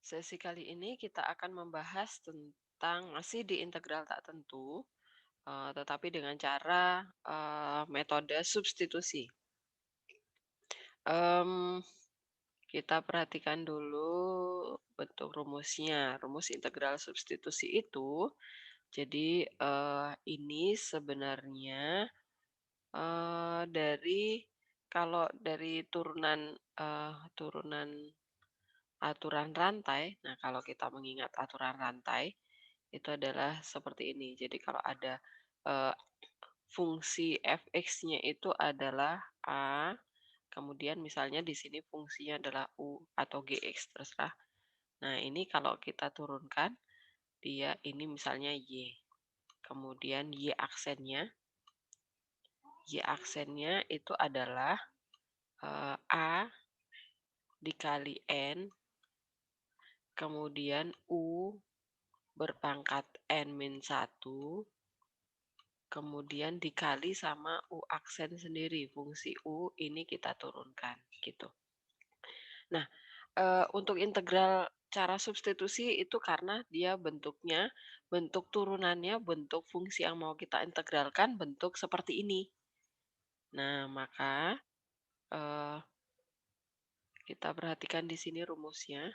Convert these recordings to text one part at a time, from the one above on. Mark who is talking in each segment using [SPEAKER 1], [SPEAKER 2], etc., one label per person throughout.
[SPEAKER 1] Sesi kali ini kita akan membahas tentang masih di integral tak tentu, tetapi dengan cara, metode substitusi. Mmm, kita perhatikan dulu bentuk rumusnya. Rumus integral substitusi itu, jadi, ini sebenarnya, dari kalau dari turunan aturan rantai, nah kalau kita mengingat aturan rantai, itu adalah seperti ini. Jadi kalau ada, eee, fungsi fx-nya itu adalah A, kemudian misalnya di sini fungsinya adalah U atau Gx, terserah. Nah ini kalau kita turunkan, dia ini misalnya Y, kemudian Y aksennya itu adalah, A dikali N, kemudian U berpangkat N-1, kemudian dikali sama U aksen sendiri, fungsi U ini kita turunkan, gitu. Nah, untuk integral cara substitusi itu karena dia bentuk turunannya, bentuk fungsi yang mau kita integralkan bentuk seperti ini. Nah, maka, eee, kita perhatikan di sini rumusnya.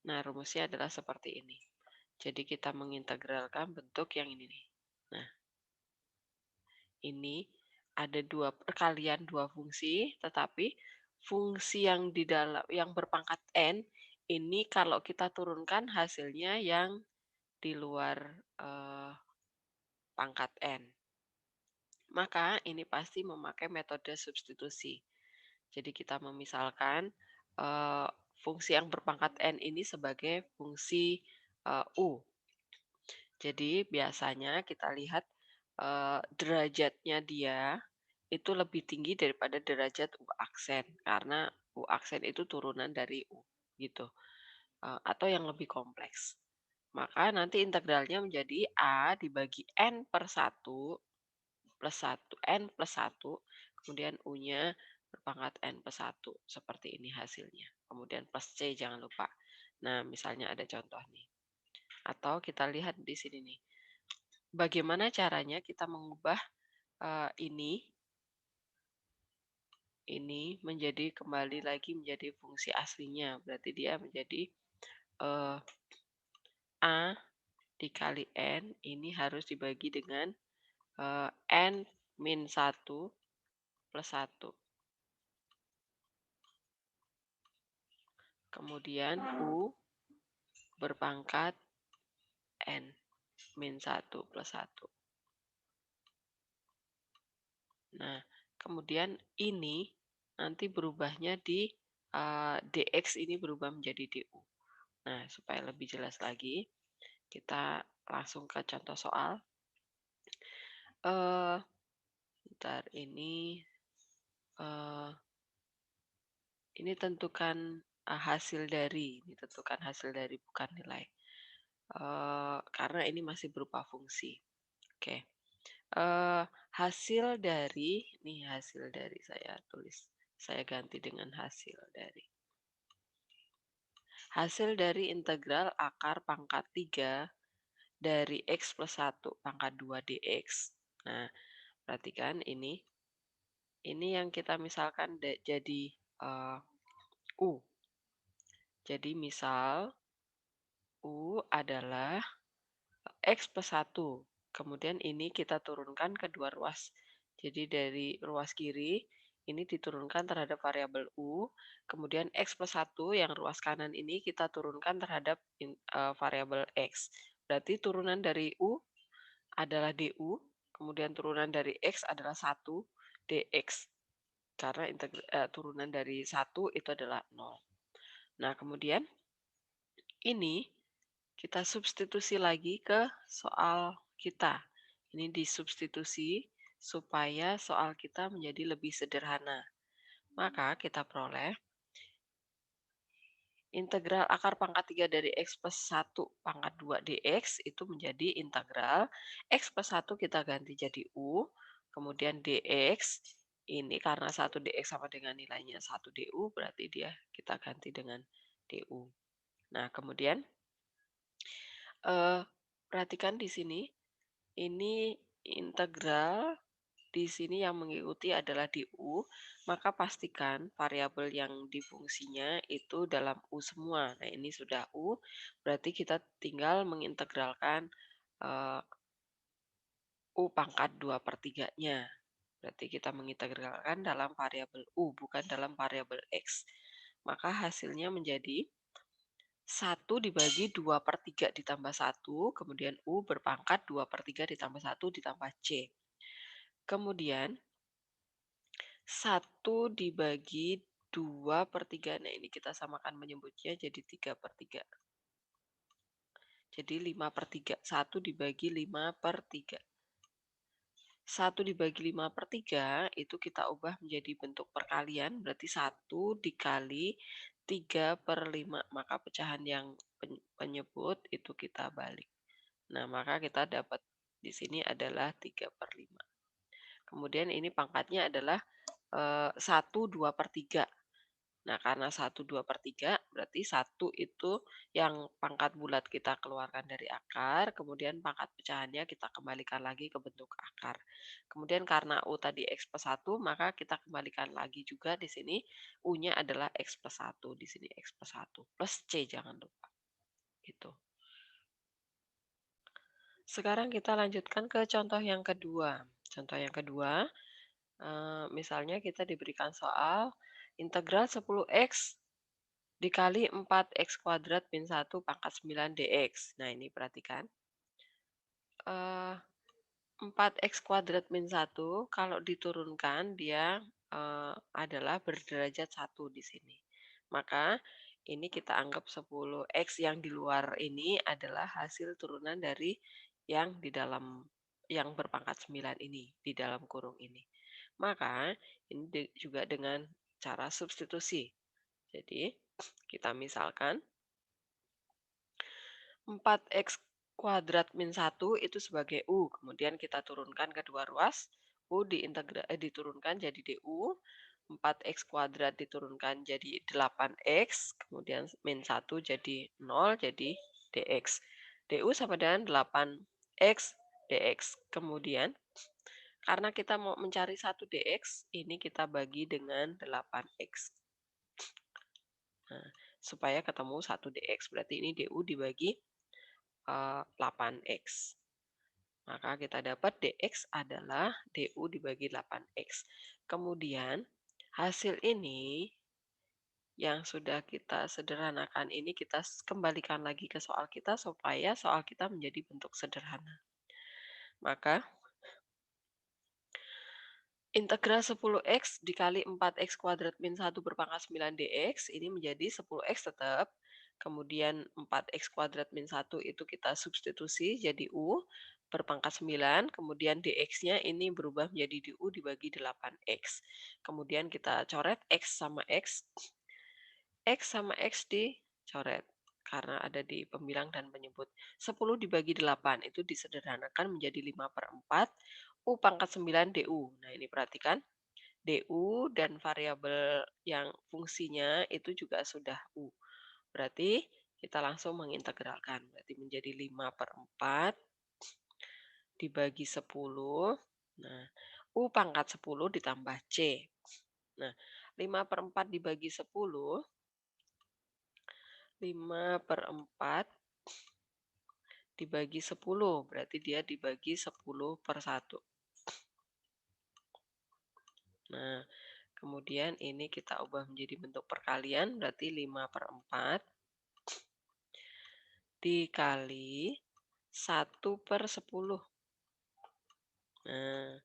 [SPEAKER 1] Nah, rumusnya adalah seperti ini. Jadi kita mengintegralkan bentuk yang ini nih. Nah, ini ada perkalian dua fungsi, tetapi fungsi yang di dalam yang berpangkat n ini kalau kita turunkan hasilnya yang di luar pangkat n. Maka ini pasti memakai metode substitusi. Jadi kita memisalkan fungsi yang berpangkat n ini sebagai fungsi u. Jadi biasanya kita lihat derajatnya dia itu lebih tinggi daripada derajat U aksen, karena U aksen itu turunan dari U, gitu, atau yang lebih kompleks. Maka nanti integralnya menjadi A dibagi N/1 plus 1 N plus 1, kemudian U-nya berpangkat N+1, seperti ini hasilnya. Kemudian plus C jangan lupa. Nah, misalnya ada contoh nih, atau kita lihat di sini nih, bagaimana caranya kita mengubah, ini menjadi kembali lagi menjadi fungsi aslinya. Berarti dia menjadi, eee, A dikali N ini harus dibagi dengan, N-1 plus 1. Kemudian U berpangkat N-1 plus 1. Nah, kemudian ini nanti berubahnya di, dx ini berubah menjadi du. Nah, supaya lebih jelas lagi, kita langsung ke contoh soal. Bentar eee, ini tentukan, ini tentukan hasil dari bukan nilai, karena ini masih berupa fungsi. Oke, hasil dari saya ganti dengan hasil dari integral akar pangkat 3 dari X plus 1 pangkat 2 dx. Nah, perhatikan ini yang kita misalkan jadi, U. Jadi misal U adalah X plus 1, kemudian ini kita turunkan ke dua ruas. Jadi dari ruas kiri, ini diturunkan terhadap variabel U, kemudian X plus 1 yang ruas kanan ini kita turunkan terhadap variabel X. Berarti turunan dari U adalah DU, kemudian turunan dari X adalah 1 DX. Karena turunan dari 1 itu adalah 0. Nah, kemudian ini kita substitusi lagi ke soal kita. Ini disubstitusi supaya soal kita menjadi lebih sederhana. Maka kita peroleh integral akar pangkat 3 dari X plus 1 pangkat 2 dx itu menjadi integral X plus 1 kita ganti jadi U, kemudian dx ini karena 1 dx sama dengan nilainya 1 du, berarti kita ganti dengan DU. Nah, kemudian perhatikan di sini, ini integral di sini yang mengikuti adalah DU, maka pastikan variabel yang difungsinya itu dalam U semua. Nah, ini sudah U, berarti kita tinggal mengintegralkan U pangkat 2/3-nya. Berarti kita mengintegralkan dalam variabel U, bukan dalam variabel X. Maka hasilnya menjadi 1/2/3 ditambah 1, kemudian U berpangkat 2/3 ditambah 1 ditambah C. Kemudian 1/2/3, nah ini kita samakan menyebutnya jadi 3/3. Jadi 5/3, 1 dibagi 5/3. 1 dibagi 5/3 itu kita ubah menjadi bentuk perkalian, berarti 1 dikali 3/5. Maka pecahan yang penyebut itu kita balik. Nah, maka kita dapat di sini adalah 3/5. Kemudian ini pangkatnya adalah 1 2/3. Nah, karena 1 2/3 berarti 1 itu yang pangkat bulat kita keluarkan dari akar, kemudian pangkat pecahannya kita kembalikan lagi ke bentuk akar. Kemudian karena U tadi X plus 1, maka kita kembalikan lagi juga di sini U-nya adalah X plus 1, di sini X plus 1, plus C jangan lupa. Gitu. Sekarang kita lanjutkan ke contoh yang kedua. Contoh yang kedua, misalnya kita diberikan soal integral 10x dikali 4x kuadrat min 1 pangkat 9 dx. Nah, ini perhatikan. 4x kuadrat min 1 kalau diturunkan dia adalah berderajat 1 di sini. Maka ini kita anggap 10x yang di luar ini adalah hasil turunan dari yang di dalam yang berpangkat 9 ini, di dalam kurung ini. Maka ini juga dengan cara substitusi. Jadi kita misalkan 4x kuadrat min 1 itu sebagai U. Kemudian kita turunkan kedua ruas. U diturunkan jadi DU. 4x kuadrat diturunkan jadi 8x. Kemudian min 1 jadi 0 jadi dx. DU sama dengan 8x dx. Kemudian karena kita mau mencari 1 dx, ini kita bagi dengan 8x. Nah, supaya ketemu 1 dx. Berarti ini DU dibagi 8x. Maka kita dapat dx adalah du dibagi 8x. Kemudian hasil ini yang sudah kita sederhanakan ini kita kembalikan lagi ke soal kita supaya soal kita menjadi bentuk sederhana. Maka integral 10x dikali 4x kuadrat min 1 berpangkat 9 dx ini menjadi 10x tetap. Kemudian 4x kuadrat min 1 itu kita substitusi jadi U berpangkat 9. Kemudian dx-nya ini berubah menjadi du dibagi 8x. Kemudian kita coret x sama x. X sama x dicoret karena ada di pembilang dan penyebut. 10 dibagi 8 itu disederhanakan menjadi 5/4 U pangkat 9 DU. Nah, ini perhatikan. DU dan variabel yang fungsinya itu juga sudah U. Berarti kita langsung mengintegralkan. Berarti menjadi 5/4 dibagi 10. Nah, U pangkat 10 ditambah C. Nah, 5/4 dibagi 10. 5/4 dibagi 10. Berarti dia dibagi 10/1. Nah, kemudian ini kita ubah menjadi bentuk perkalian, berarti 5/4 dikali 1/10. Nah,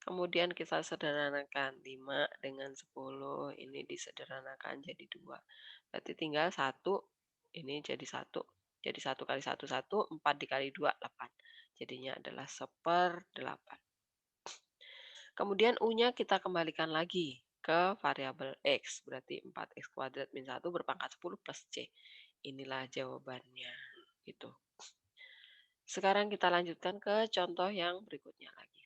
[SPEAKER 1] kemudian kita sederhanakan 5 dengan 10, ini disederhanakan jadi 2. Berarti tinggal 1, ini jadi 1. Jadi 1 kali 1, 1, 4 dikali 2, 8. Jadinya adalah 1/8. Kemudian U-nya kita kembalikan lagi ke variabel X. Berarti 4x kuadrat min 1 berpangkat 10 plus C. Inilah jawabannya. Gitu. Sekarang kita lanjutkan ke contoh yang berikutnya lagi.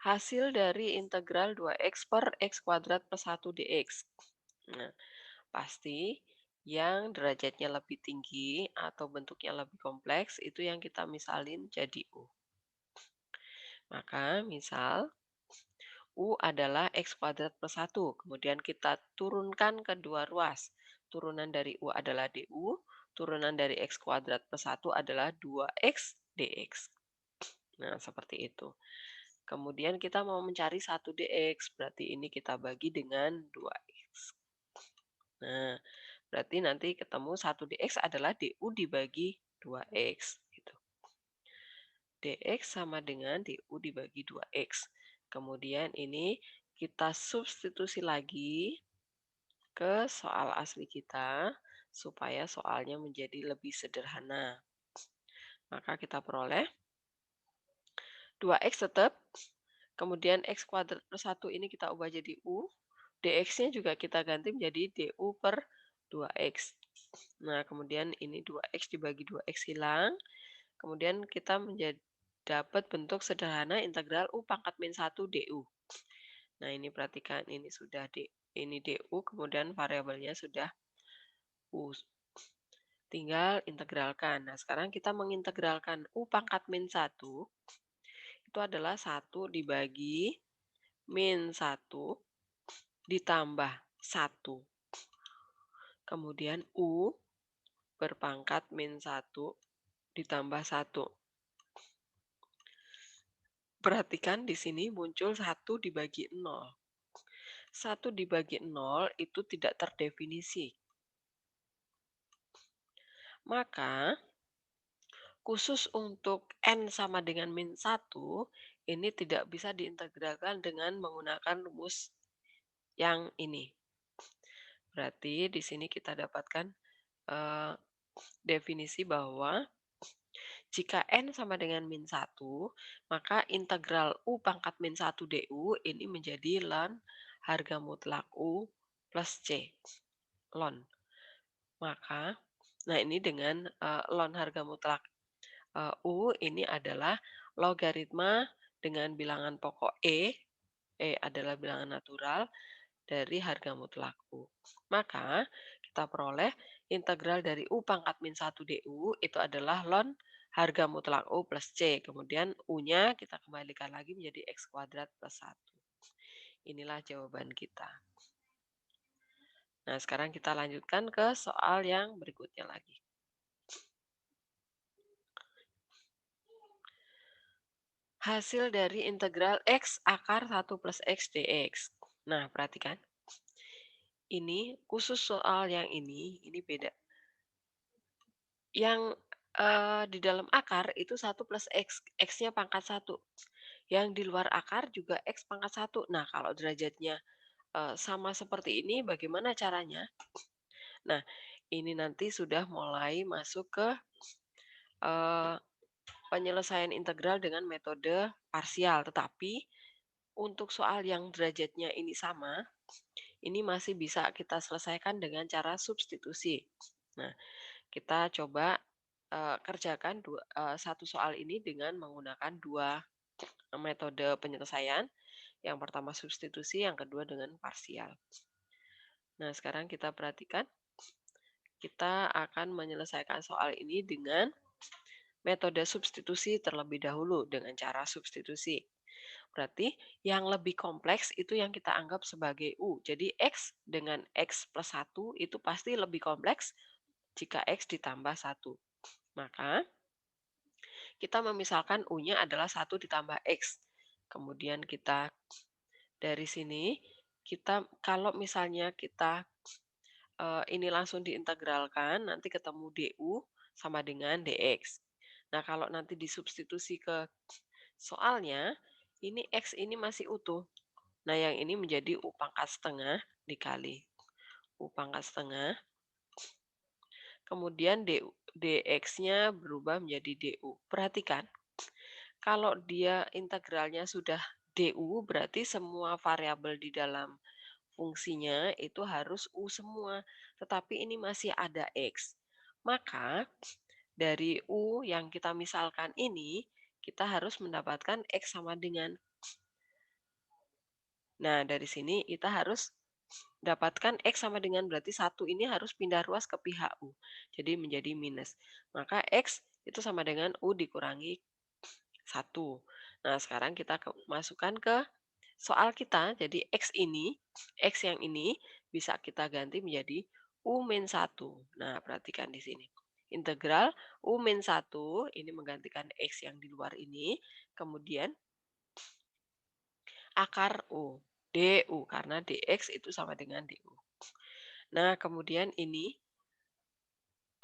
[SPEAKER 1] Hasil dari integral 2x per x kuadrat plus 1 dx. Nah, pasti yang derajatnya lebih tinggi atau bentuknya lebih kompleks itu yang kita misalin jadi U. Maka misal U adalah x kuadrat plus 1. Kemudian kita turunkan ke dua ruas. Turunan dari U adalah DU, turunan dari x kuadrat plus 1 adalah 2x dx. Nah, seperti itu. Kemudian kita mau mencari 1 dx, berarti ini kita bagi dengan 2x. Nah, berarti nanti ketemu 1 dx adalah du dibagi 2x. Gitu. Dx sama dengan du dibagi 2x. Kemudian ini kita substitusi lagi ke soal asli kita supaya soalnya menjadi lebih sederhana. Maka kita peroleh 2x tetap, kemudian x kuadrat plus 1 ini kita ubah jadi u, dx-nya juga kita ganti menjadi du per 2x. Nah, kemudian ini 2x dibagi 2x hilang, kemudian kita dapat bentuk sederhana integral u pangkat min 1 du. Nah, ini perhatikan, ini sudah ini du, kemudian variabelnya sudah u. Tinggal integralkan. Nah, sekarang kita mengintegralkan u pangkat min 1, itu adalah 1 dibagi min 1 ditambah 1. Kemudian u berpangkat min 1 ditambah 1. Perhatikan di sini muncul 1 dibagi 0. 1 dibagi 0 itu tidak terdefinisi. Maka khusus untuk n sama dengan min 1, ini tidak bisa diintegralkan dengan menggunakan rumus yang ini. Berarti di sini kita dapatkan definisi bahwa jika n sama dengan min 1, maka integral u pangkat min 1 du ini menjadi ln harga mutlak u plus c. Ln. Maka, nah ini dengan ln harga mutlak u ini adalah logaritma dengan bilangan pokok e adalah bilangan natural, dari harga mutlak U. Maka kita peroleh integral dari U pangkat min 1 du itu adalah ln harga mutlak U plus C. Kemudian U-nya kita kembalikan lagi menjadi X kuadrat plus 1. Inilah jawaban kita. Nah, sekarang kita lanjutkan ke soal yang berikutnya lagi. Hasil dari integral X akar 1 plus X dx. Nah, perhatikan. Ini khusus soal yang ini beda. Yang di dalam akar itu 1 plus X, X-nya pangkat 1. Yang di luar akar juga X pangkat 1. Nah, kalau derajatnya sama seperti ini, bagaimana caranya? Nah, ini nanti sudah mulai masuk ke penyelesaian integral dengan metode parsial. Tetapi untuk soal yang derajatnya ini sama, ini masih bisa kita selesaikan dengan cara substitusi. Nah, kita coba kerjakan satu soal ini dengan menggunakan dua metode penyelesaian. Yang pertama substitusi, yang kedua dengan parsial. Nah, sekarang kita perhatikan. Kita akan menyelesaikan soal ini dengan metode substitusi terlebih dahulu dengan cara substitusi. Berarti yang lebih kompleks itu yang kita anggap sebagai U. Jadi X dengan X plus 1 itu pasti lebih kompleks jika X ditambah 1. Maka kita memisalkan U-nya adalah 1 ditambah X. Kemudian kita dari sini, kalau misalnya kita ini langsung diintegralkan, nanti ketemu du sama dengan dx. Nah, kalau nanti disubstitusi ke soalnya, ini X ini masih utuh. Nah, yang ini menjadi U pangkat setengah dikali U pangkat setengah. Kemudian dx-nya berubah menjadi du. Perhatikan, kalau dia integralnya sudah du, berarti semua variabel di dalam fungsinya itu harus U semua. Tetapi ini masih ada X. Maka dari U yang kita misalkan ini, kita harus mendapatkan X sama dengan Nah, dari sini kita harus dapatkan X sama dengan berarti satu ini harus pindah ruas ke pihak U. Jadi menjadi minus. Maka X itu sama dengan U dikurangi satu. Nah, sekarang kita masukkan ke soal kita. Jadi X yang ini bisa kita ganti menjadi U min 1. Nah, perhatikan di sini. Integral U min 1 ini menggantikan X yang di luar ini. Kemudian akar U. DU karena DX itu sama dengan DU. Nah, kemudian ini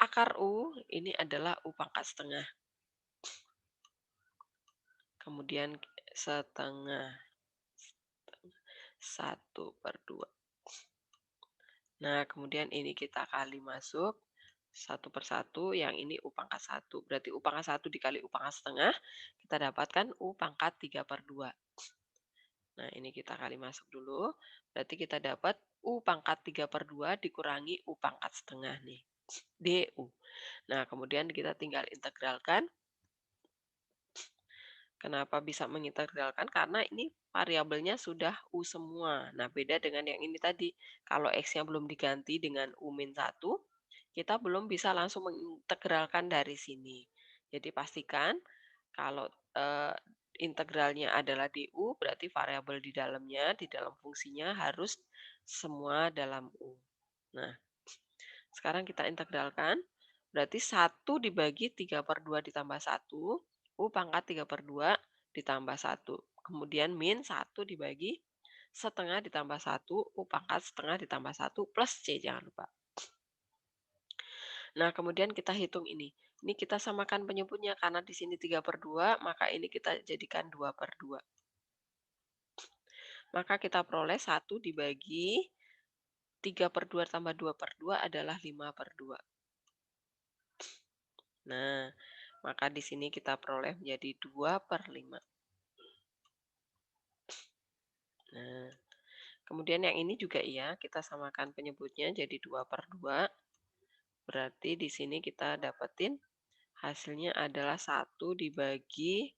[SPEAKER 1] akar U ini adalah U pangkat setengah. Kemudian setengah 1/2. Nah, kemudian ini kita kali masuk 1/1, yang ini U pangkat 1. Berarti U pangkat 1 dikali U pangkat setengah, kita dapatkan U pangkat 3/2. Nah, ini kita kali masuk dulu. Berarti kita dapat U pangkat 3/2 dikurangi U pangkat setengah nih. DU. Nah, kemudian kita tinggal integralkan. Kenapa bisa mengintegralkan? Karena ini variabelnya sudah U semua. Nah, beda dengan yang ini tadi. Kalau X-nya belum diganti dengan U min 1, kita belum bisa langsung mengintegralkan dari sini. Jadi pastikan kalau integralnya adalah DU, berarti variabel di dalamnya, di dalam fungsinya harus semua dalam U. Nah, sekarang kita integralkan. Berarti 1 dibagi 3/2 ditambah 1, U pangkat 3/2 ditambah 1. Kemudian min 1 dibagi setengah ditambah 1, U pangkat setengah ditambah 1 plus C, jangan lupa. Nah, kemudian kita hitung ini. Ini kita samakan penyebutnya karena di sini 3/2, maka ini kita jadikan 2/2. Maka kita peroleh 1 dibagi 3/2 tambah 2/2 adalah 5/2. Nah, maka di sini kita peroleh menjadi 2/5. Nah, kemudian yang ini juga iya, kita samakan penyebutnya jadi 2/2. Berarti di sini kita dapetin hasilnya adalah 1 dibagi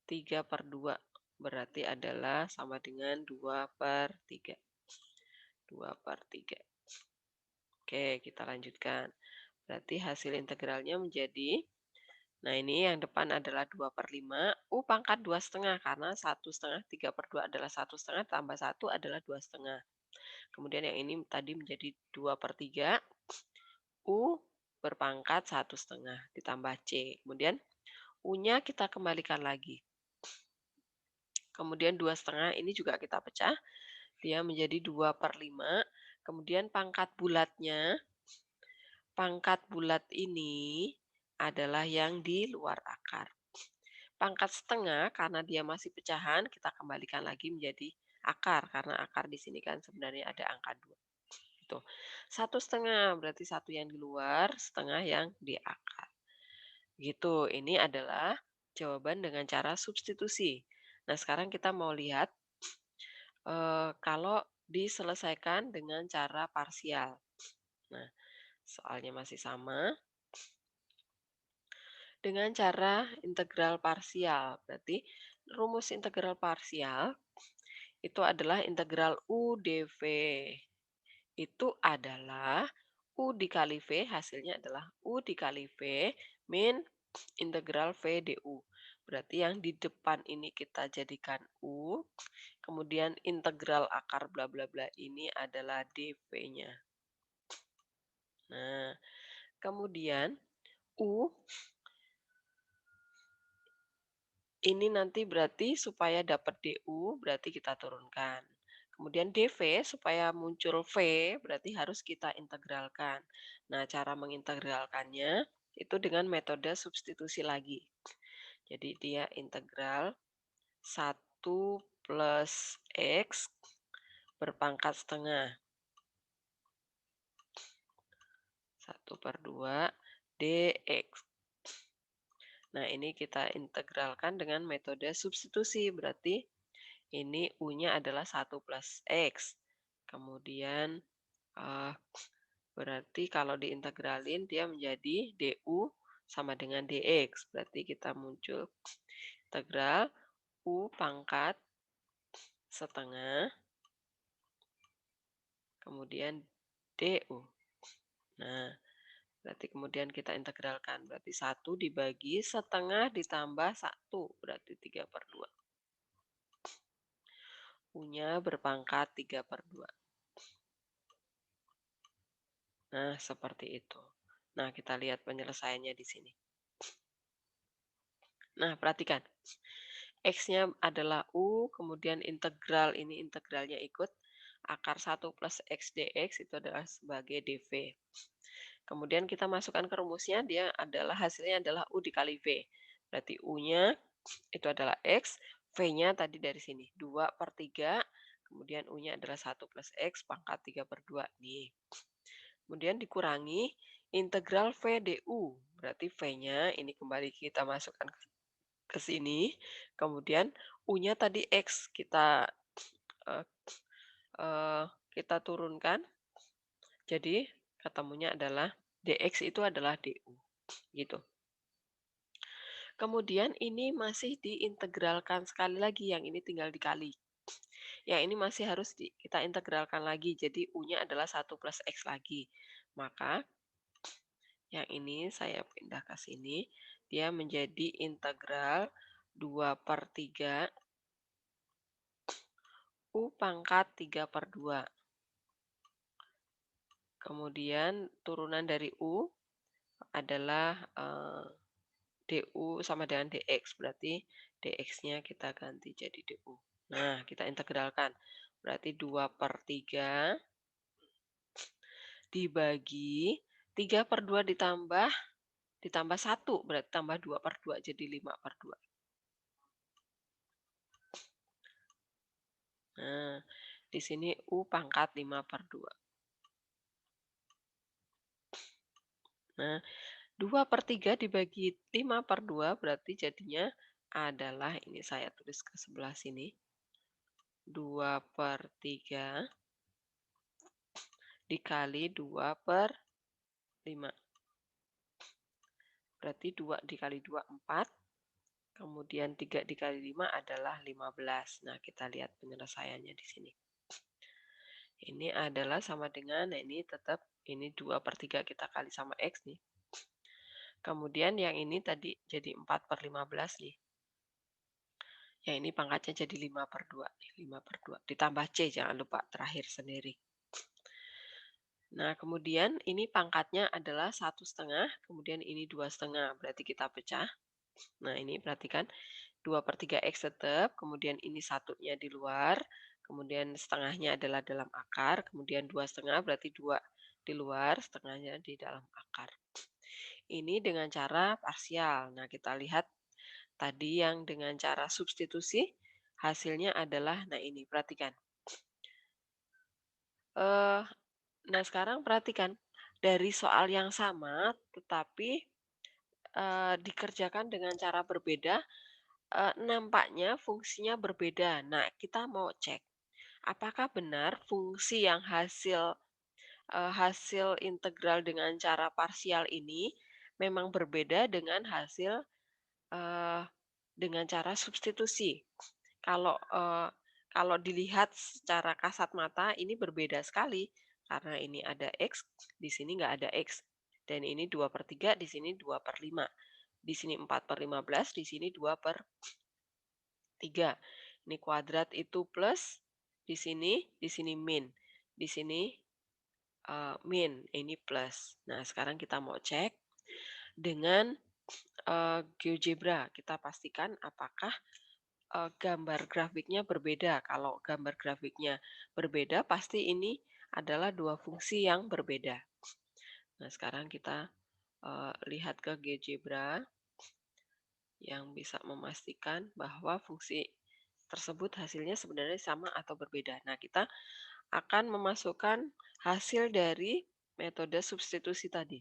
[SPEAKER 1] 3/2. Berarti adalah sama dengan 2/3. 2/3. Oke, kita lanjutkan. Berarti hasil integralnya menjadi, nah ini yang depan adalah 2/5, U pangkat 2,5 karena 1,5, 3/2 adalah 1,5 tambah 1 adalah 2,5. Kemudian yang ini tadi menjadi 2/3, U berpangkat 1,5 ditambah C. Kemudian U-nya kita kembalikan lagi. Kemudian 2,5 ini juga kita pecah, dia menjadi 2/5. Kemudian pangkat bulat ini adalah yang di luar akar. Pangkat setengah karena dia masih pecahan, kita kembalikan lagi menjadi akar. Karena akar di sini kan sebenarnya ada angka 2. Itu 1,5 berarti satu yang di luar, setengah yang di akar. Gitu, ini adalah jawaban dengan cara substitusi. Nah, sekarang kita mau lihat kalau diselesaikan dengan cara parsial. Nah, soalnya masih sama. Dengan cara integral parsial. Berarti rumus integral parsial itu adalah integral U dV. Itu adalah U dikali V, hasilnya adalah U dikali V min integral V du. Berarti yang di depan ini kita jadikan U, kemudian integral akar bla bla bla ini adalah dV-nya. Nah, kemudian U ini nanti berarti supaya dapat DU berarti kita turunkan. Kemudian DV supaya muncul V berarti harus kita integralkan. Nah, cara mengintegralkannya itu dengan metode substitusi lagi. Jadi dia integral 1 plus X berpangkat setengah. 1/2 dx. Nah, ini kita integralkan dengan metode substitusi. Berarti ini U-nya adalah 1 plus X. Kemudian berarti kalau diintegralin dia menjadi DU sama dengan DX. Berarti kita muncul integral U pangkat setengah, kemudian DU. Nah, berarti kemudian kita integralkan. Berarti 1 dibagi setengah ditambah 1, berarti 3/2. U-nya berpangkat 3/2. Nah, seperti itu. Nah, kita lihat penyelesaiannya di sini. Nah, perhatikan. X-nya adalah U, kemudian integral ini integralnya ikut akar 1 plus X dx itu adalah sebagai dV. Kemudian kita masukkan ke rumusnya, dia adalah hasilnya adalah U dikali V. Berarti U-nya itu adalah X, V-nya tadi dari sini 2/3, kemudian U-nya adalah 1 plus X pangkat 3/2. Nih. Kemudian dikurangi integral V du. Berarti V-nya ini kembali kita masukkan ke sini. Kemudian U-nya tadi X eh, eh, kita turunkan. Jadi ketemunya adalah dx itu adalah du. Gitu. Kemudian ini masih diintegralkan sekali lagi, yang ini tinggal dikali. Yang ini masih harus kita integralkan lagi, jadi U-nya adalah 1 plus X lagi. Maka yang ini saya pindah ke sini, dia menjadi integral 2/3 U pangkat 3/2. Kemudian turunan dari U adalah du sama dengan dx, berarti dx-nya kita ganti jadi du. Nah, kita integralkan. Berarti 2/3 dibagi 3/2 ditambah 1, berarti tambah 2/2 jadi 5/2. Nah, di sini U pangkat 5/2. Nah, 2/3 dibagi 5/2 berarti jadinya adalah, ini saya tulis ke sebelah sini, 2/3 dikali 2/5. Berarti 2 dikali 2, 4. Kemudian 3 dikali 5 adalah 15. Nah, kita lihat penyelesaiannya di sini. Ini adalah sama dengan, nah ini tetap, ini 2/3 kita kali sama X nih. Kemudian yang ini tadi jadi 4/15 nih. Yang ini pangkatnya jadi 5/2 nih, 5/2. Ditambah C, jangan lupa terakhir sendiri. Nah, kemudian ini pangkatnya adalah 1/2, kemudian ini 2/2, berarti kita pecah. Nah, ini perhatikan, 2/3 X tetap, kemudian ini satunya di luar, kemudian setengahnya adalah dalam akar, kemudian 2/2 berarti 2 di luar, setengahnya di dalam akar. Ini dengan cara parsial. Nah, kita lihat tadi yang dengan cara substitusi, hasilnya adalah, nah ini, perhatikan. Eh, nah, sekarang perhatikan, dari soal yang sama, tetapi dikerjakan dengan cara berbeda, nampaknya fungsinya berbeda. Nah, kita mau cek, apakah benar fungsi yang hasil integral dengan cara parsial ini memang berbeda dengan hasil eh, dengan cara substitusi. Kalau kalau dilihat secara kasat mata ini berbeda sekali, karena ini ada X, di sini nggak ada X. Dan ini 2/3, di sini 2/5. Di sini 4/15, di sini 2/3. Ini kuadrat itu plus, di sini min. Di sini min, ini plus. Nah, sekarang kita mau cek dengan GeoGebra. Kita pastikan apakah gambar grafiknya berbeda. Kalau gambar grafiknya berbeda, pasti ini adalah dua fungsi yang berbeda. Nah, sekarang kita lihat ke GeoGebra yang bisa memastikan bahwa fungsi tersebut hasilnya sebenarnya sama atau berbeda. Nah, kita akan memasukkan hasil dari metode substitusi tadi.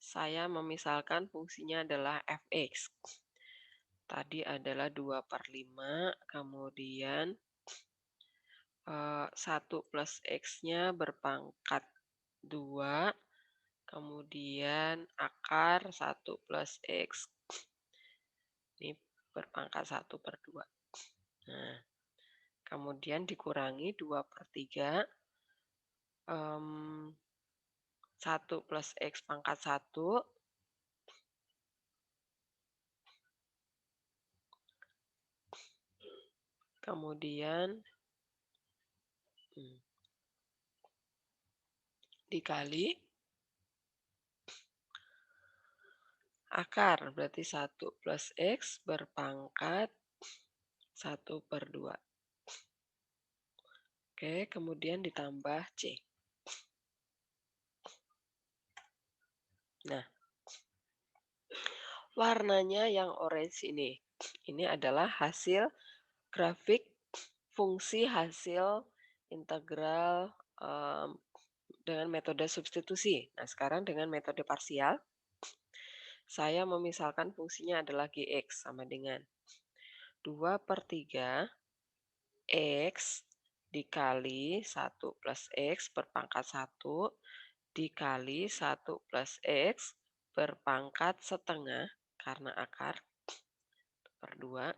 [SPEAKER 1] Saya memisalkan fungsinya adalah fx. Tadi adalah 2/5, kemudian 1 plus X-nya berpangkat 2, kemudian akar 1 plus X. Ini berpangkat 1/2. Nah, kemudian dikurangi 2/3, 1 plus X pangkat 1, kemudian dikali akar, berarti 1 plus X berpangkat 1/2. Oke, kemudian ditambah C. Nah, warnanya yang orange ini adalah hasil grafik fungsi hasil integral dengan metode substitusi. Nah, sekarang dengan metode parsial, saya memisalkan fungsinya adalah Gx sama dengan 2/3 X dikali 1 plus X berpangkat 1 dikali 1 plus X berpangkat setengah karena akar per 2.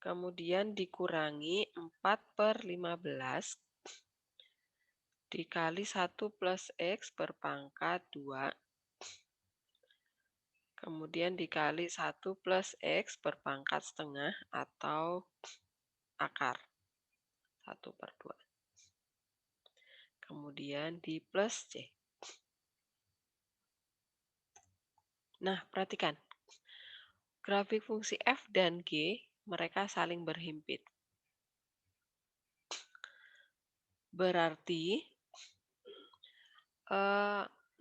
[SPEAKER 1] Kemudian dikurangi 4/15 dikali 1 plus X berpangkat 2. Kemudian dikali 1 plus X berpangkat setengah atau akar 1/2. Kemudian di plus C. Nah, perhatikan. Grafik fungsi F dan G, mereka saling berhimpit. Berarti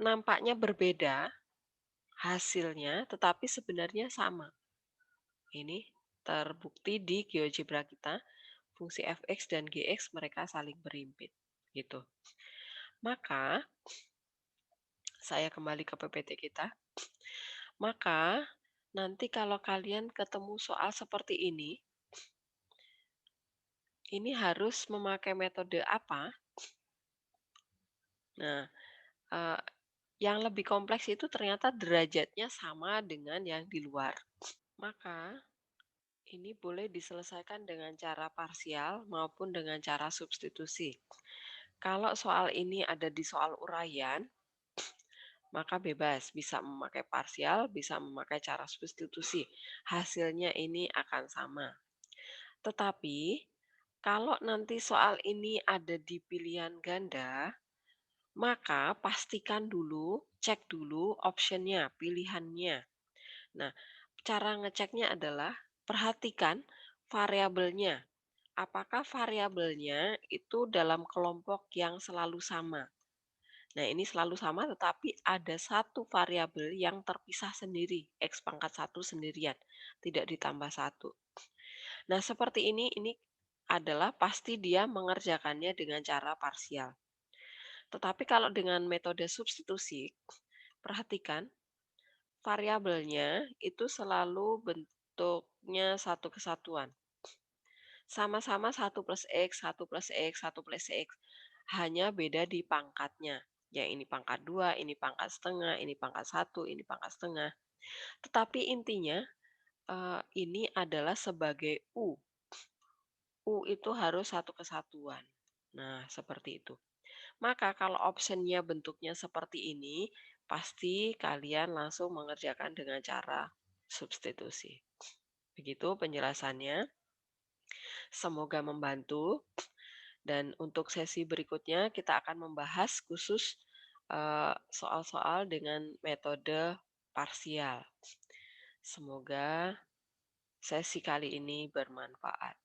[SPEAKER 1] nampaknya berbeda hasilnya, tetapi sebenarnya sama. Ini terbukti di GeoGebra kita, fungsi fx dan gx mereka saling berhimpit. Gitu. Maka, saya kembali ke PPT kita. Maka, nanti kalau kalian ketemu soal seperti ini harus memakai metode apa? Nah, yang lebih kompleks itu ternyata derajatnya sama dengan yang di luar. Maka, ini boleh diselesaikan dengan cara parsial maupun dengan cara substitusi. Kalau soal ini ada di soal uraian, maka bebas, bisa memakai parsial, bisa memakai cara substitusi. Hasilnya ini akan sama. Tetapi, kalau nanti soal ini ada di pilihan ganda, maka pastikan dulu, cek dulu optionnya, pilihannya. Nah, cara ngeceknya adalah perhatikan variabelnya. Apakah variabelnya itu dalam kelompok yang selalu sama? Nah, ini selalu sama tetapi ada satu variabel yang terpisah sendiri, X pangkat 1 sendirian, tidak ditambah 1. Nah, seperti ini adalah pasti dia mengerjakannya dengan cara parsial. Tetapi kalau dengan metode substitusi, perhatikan variabelnya itu selalu bentuknya satu kesatuan. Sama-sama 1 plus X, 1 plus X, 1 plus X. Hanya beda di pangkatnya. Yang ini pangkat 2, ini pangkat setengah, ini pangkat 1, ini pangkat setengah. Tetapi intinya ini adalah sebagai U. U itu harus satu kesatuan. Nah, seperti itu. Maka kalau optionnya bentuknya seperti ini, pasti kalian langsung mengerjakan dengan cara substitusi. Begitu penjelasannya. Semoga membantu. Dan untuk sesi berikutnya kita akan membahas khusus soal-soal dengan metode parsial. Semoga sesi kali ini bermanfaat.